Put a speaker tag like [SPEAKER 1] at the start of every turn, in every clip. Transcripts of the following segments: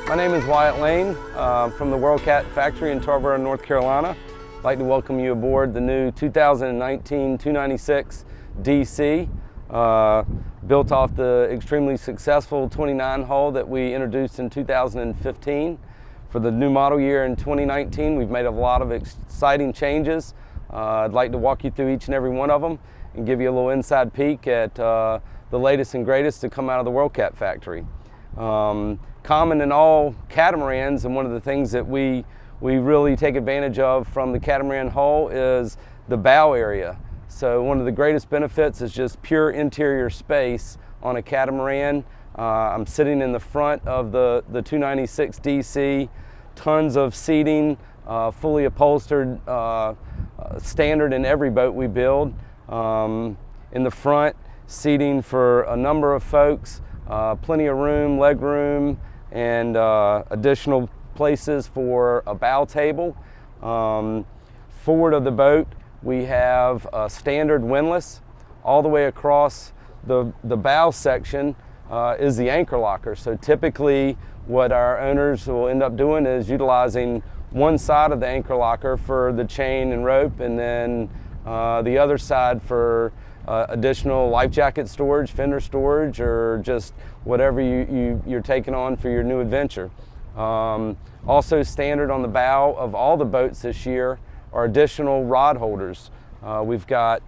[SPEAKER 1] My name is Wyatt Lane from the WorldCat factory in Tarboro, North Carolina. I'd like to welcome you aboard the new 2019 296 DC, built off the extremely successful 29 hull that we introduced in 2015. For the new model year in 2019, we've made a lot of exciting changes. I'd like to walk you through each and every one of them and give you a little inside peek at the latest and greatest to come out of the WorldCat factory. Common in all catamarans, and one of the things that we really take advantage of from the catamaran hull is the bow area. So one of the greatest benefits is just pure interior space on a catamaran. I'm sitting in the front of the 296 DC, tons of seating, fully upholstered, standard in every boat we build. In the front, seating for a number of folks, plenty of room, leg room, and additional places for a bow table. Forward of the boat, we have a standard windlass. All the way across the bow section is the anchor locker. So typically what our owners will end up doing is utilizing one side of the anchor locker for the chain and rope, and then the other side for additional life jacket storage, fender storage, or just whatever you're taking on for your new adventure. Also standard on the bow of all the boats this year are additional rod holders. We've got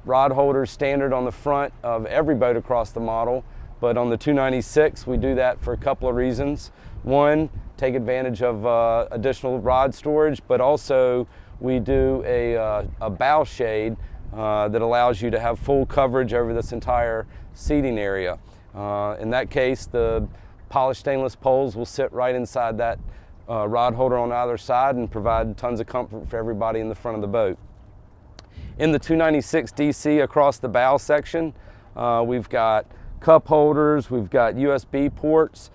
[SPEAKER 1] rod holders standard on the front of every boat across the model, but on the 296 we do that for a couple of reasons. One, take advantage of additional rod storage, but also we do a bow shade that allows you to have full coverage over this entire seating area. In that case, the polished stainless poles will sit right inside that rod holder on either side and provide tons of comfort for everybody in the front of the boat. In the 296 DC across the bow section, we've got cup holders, we've got USB ports,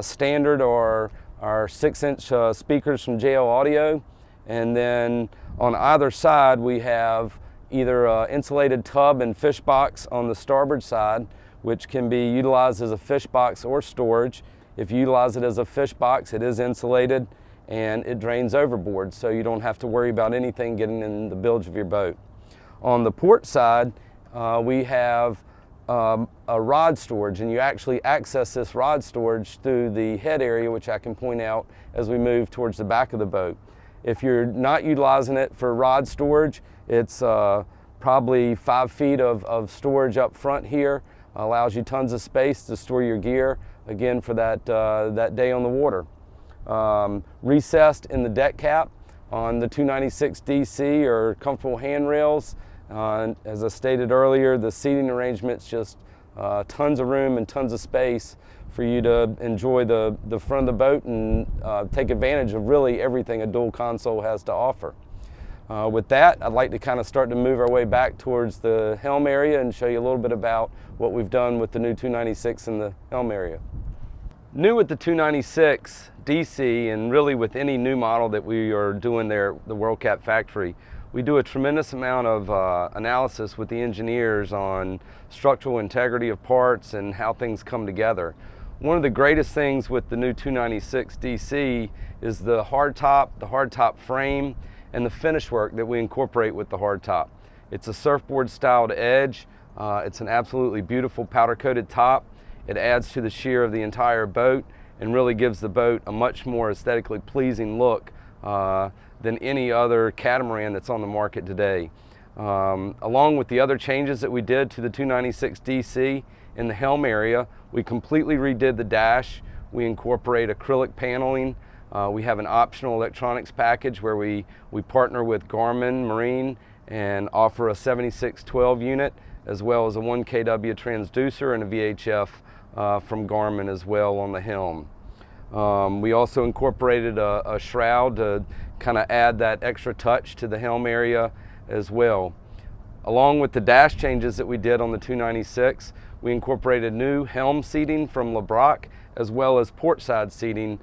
[SPEAKER 1] standard or our 6-inch speakers from JL Audio, and then on either side we have either an insulated tub and fish box on the starboard side, which can be utilized as a fish box or storage. If you utilize it as a fish box, it is insulated and it drains overboard, so you don't have to worry about anything getting in the bilge of your boat. On the port side, we have a rod storage, and you actually access this rod storage through the head area, which I can point out as we move towards the back of the boat. If you're not utilizing it for rod storage, it's probably 5 feet of storage up front here. Allows you tons of space to store your gear, again, for that day on the water. Recessed in the deck cap on the 296 DC are comfortable handrails. As I stated earlier, the seating arrangement's just tons of room and tons of space for you to enjoy the front of the boat and take advantage of really everything a dual console has to offer. With that, I'd like to kind of start to move our way back towards the helm area and show you a little bit about what we've done with the new 296 in the helm area. New with the 296 DC, and really with any new model that we are doing there at the WorldCat factory, we do a tremendous amount of analysis with the engineers on structural integrity of parts and how things come together. One of the greatest things with the new 296 DC is the hardtop frame, and the finish work that we incorporate with the hardtop. It's a surfboard styled edge. It's an absolutely beautiful powder coated top. It adds to the sheer of the entire boat and really gives the boat a much more aesthetically pleasing look than any other catamaran that's on the market today. Along with the other changes that we did to the 296 DC in the helm area, we completely redid the dash. We incorporate acrylic paneling. We have an optional electronics package where we partner with Garmin Marine and offer a 7612 unit, as well as a 1 kW transducer and a VHF from Garmin as well on the helm. We also incorporated a shroud to kind of add that extra touch to the helm area as well. Along with the dash changes that we did on the 296, we incorporated new helm seating from LeBrock, as well as port side seating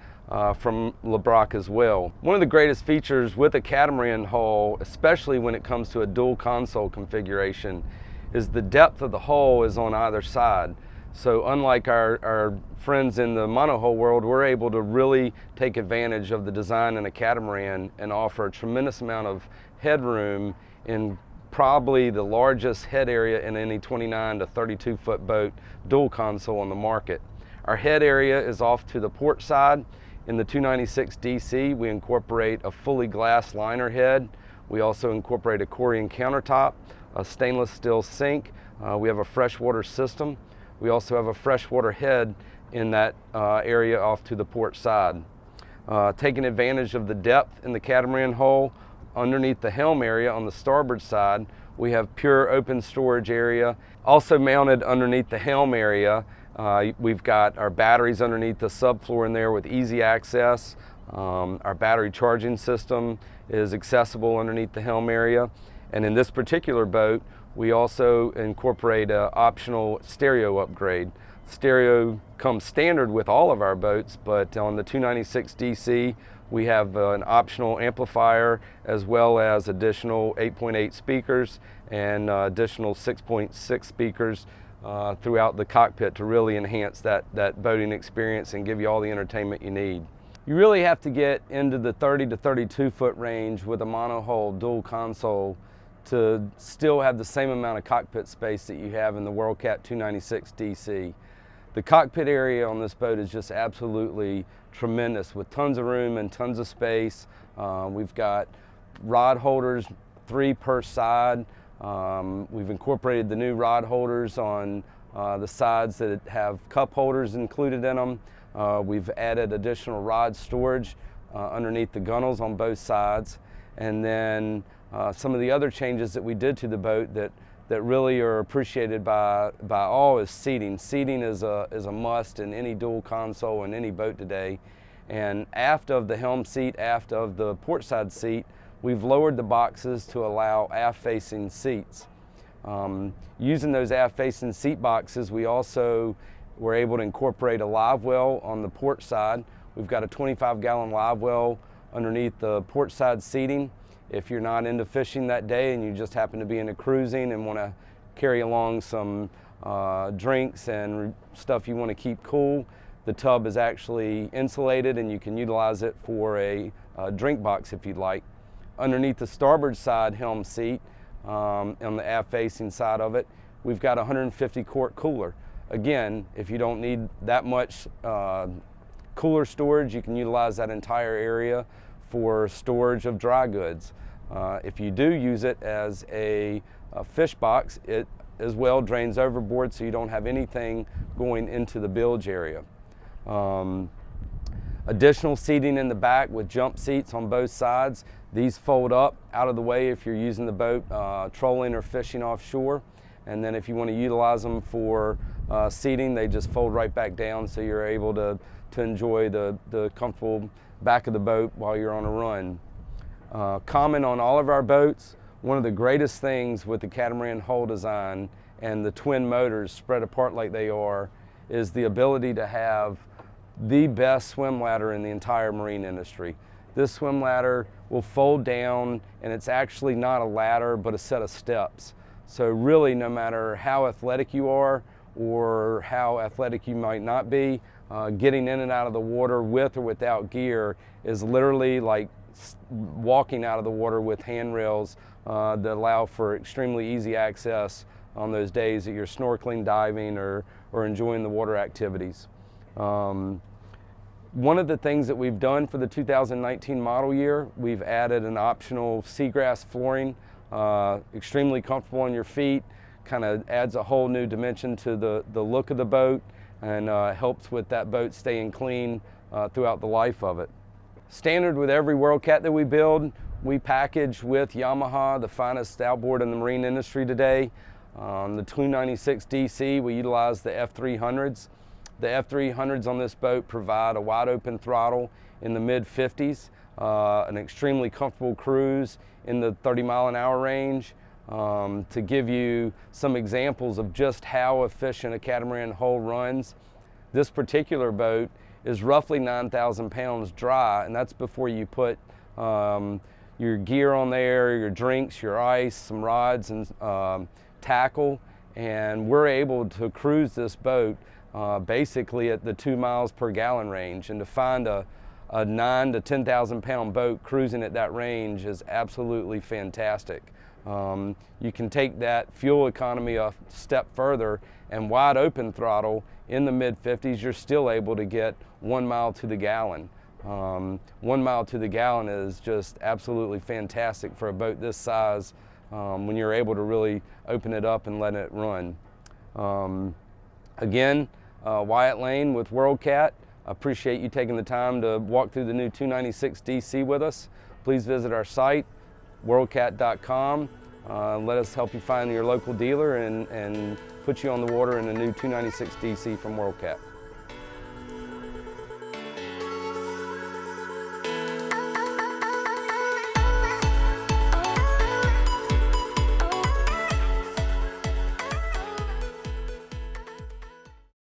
[SPEAKER 1] from LeBrock as well. One of the greatest features with a catamaran hull, especially when it comes to a dual console configuration, is the depth of the hull is on either side. So unlike our friends in the monohull world, we're able to really take advantage of the design in a catamaran and offer a tremendous amount of headroom in probably the largest head area in any 29 to 32 foot boat dual console on the market. Our head area is off to the port side. In the 296 DC, we incorporate a fully glass liner head. We also incorporate a Corian countertop, a stainless steel sink. We have a freshwater system. We also have a freshwater head in that area off to the port side. Taking advantage of the depth in the catamaran hull, underneath the helm area on the starboard side, we have pure open storage area. Also mounted underneath the helm area, we've got our batteries underneath the subfloor in there with easy access. Our battery charging system is accessible underneath the helm area. And in this particular boat, we also incorporate an optional stereo upgrade. Stereo comes standard with all of our boats, but on the 296 DC, we have an optional amplifier as well as additional 8.8 speakers and additional 6.6 speakers throughout the cockpit to really enhance that boating experience and give you all the entertainment you need. You really have to get into the 30 to 32 foot range with a monohull dual console to still have the same amount of cockpit space that you have in the WorldCat 296 DC. The cockpit area on this boat is just absolutely tremendous with tons of room and tons of space. We've got rod holders, 3 per side. We've incorporated the new rod holders on the sides that have cup holders included in them. We've added additional rod storage underneath the gunnels on both sides. And then some of the other changes that we did to the boat that really are appreciated by all is seating. Seating is a must in any dual console in any boat today. And aft of the helm seat, aft of the port side seat, we've lowered the boxes to allow aft-facing seats. Using those aft-facing seat boxes, we also were able to incorporate a live well on the port side. We've got a 25-gallon live well underneath the port side seating. If you're not into fishing that day and you just happen to be into cruising and want to carry along some drinks and stuff you want to keep cool, the tub is actually insulated and you can utilize it for a drink box if you'd like. Underneath the starboard side helm seat, on the aft-facing side of it, we've got a 150 quart cooler. Again, if you don't need that much cooler storage, you can utilize that entire area for storage of dry goods. If you do use it as a fish box, it as well drains overboard so you don't have anything going into the bilge area. Additional seating in the back with jump seats on both sides. These fold up out of the way if you're using the boat trolling or fishing offshore. And then if you want to utilize them for seating, they just fold right back down so you're able to enjoy the comfortable back of the boat while you're on a run. Common on all of our boats, one of the greatest things with the catamaran hull design and the twin motors spread apart like they are is the ability to have the best swim ladder in the entire marine industry. This swim ladder will fold down, and it's actually not a ladder but a set of steps. So really, no matter how athletic you are or how athletic you might not be, getting in and out of the water with or without gear is literally like walking out of the water with handrails that allow for extremely easy access on those days that you're snorkeling, diving, or enjoying the water activities. One of the things that we've done for the 2019 model year, we've added an optional seagrass flooring, extremely comfortable on your feet, kind of adds a whole new dimension to the look of the boat and helps with that boat staying clean throughout the life of it. Standard with every WorldCat that we build, we package with Yamaha, the finest outboard in the marine industry today. On the 296 DC, we utilize the F300s. The F300s on this boat provide a wide open throttle in the mid-50s, an extremely comfortable cruise in the 30-mile-an-hour range. To give you some examples of just how efficient a catamaran hull runs, this particular boat is roughly 9,000 pounds dry, and that's before you put your gear on there, your drinks, your ice, some rods and tackle, and we're able to cruise this boat basically at the 2 miles per gallon range. And to find a 9 to 10,000 pound boat cruising at that range is absolutely fantastic. You can take that fuel economy a step further, and wide open throttle in the mid-50s, you're still able to get 1 mile to the gallon. 1 mile to the gallon is just absolutely fantastic for a boat this size, when you're able to really open it up and let it run. Again, Wyatt Lane with WorldCat. I appreciate you taking the time to walk through the new 296 DC with us. Please visit our site, worldcat.com. Let us help you find your local dealer and put you on the water in a new 296 DC from WorldCat.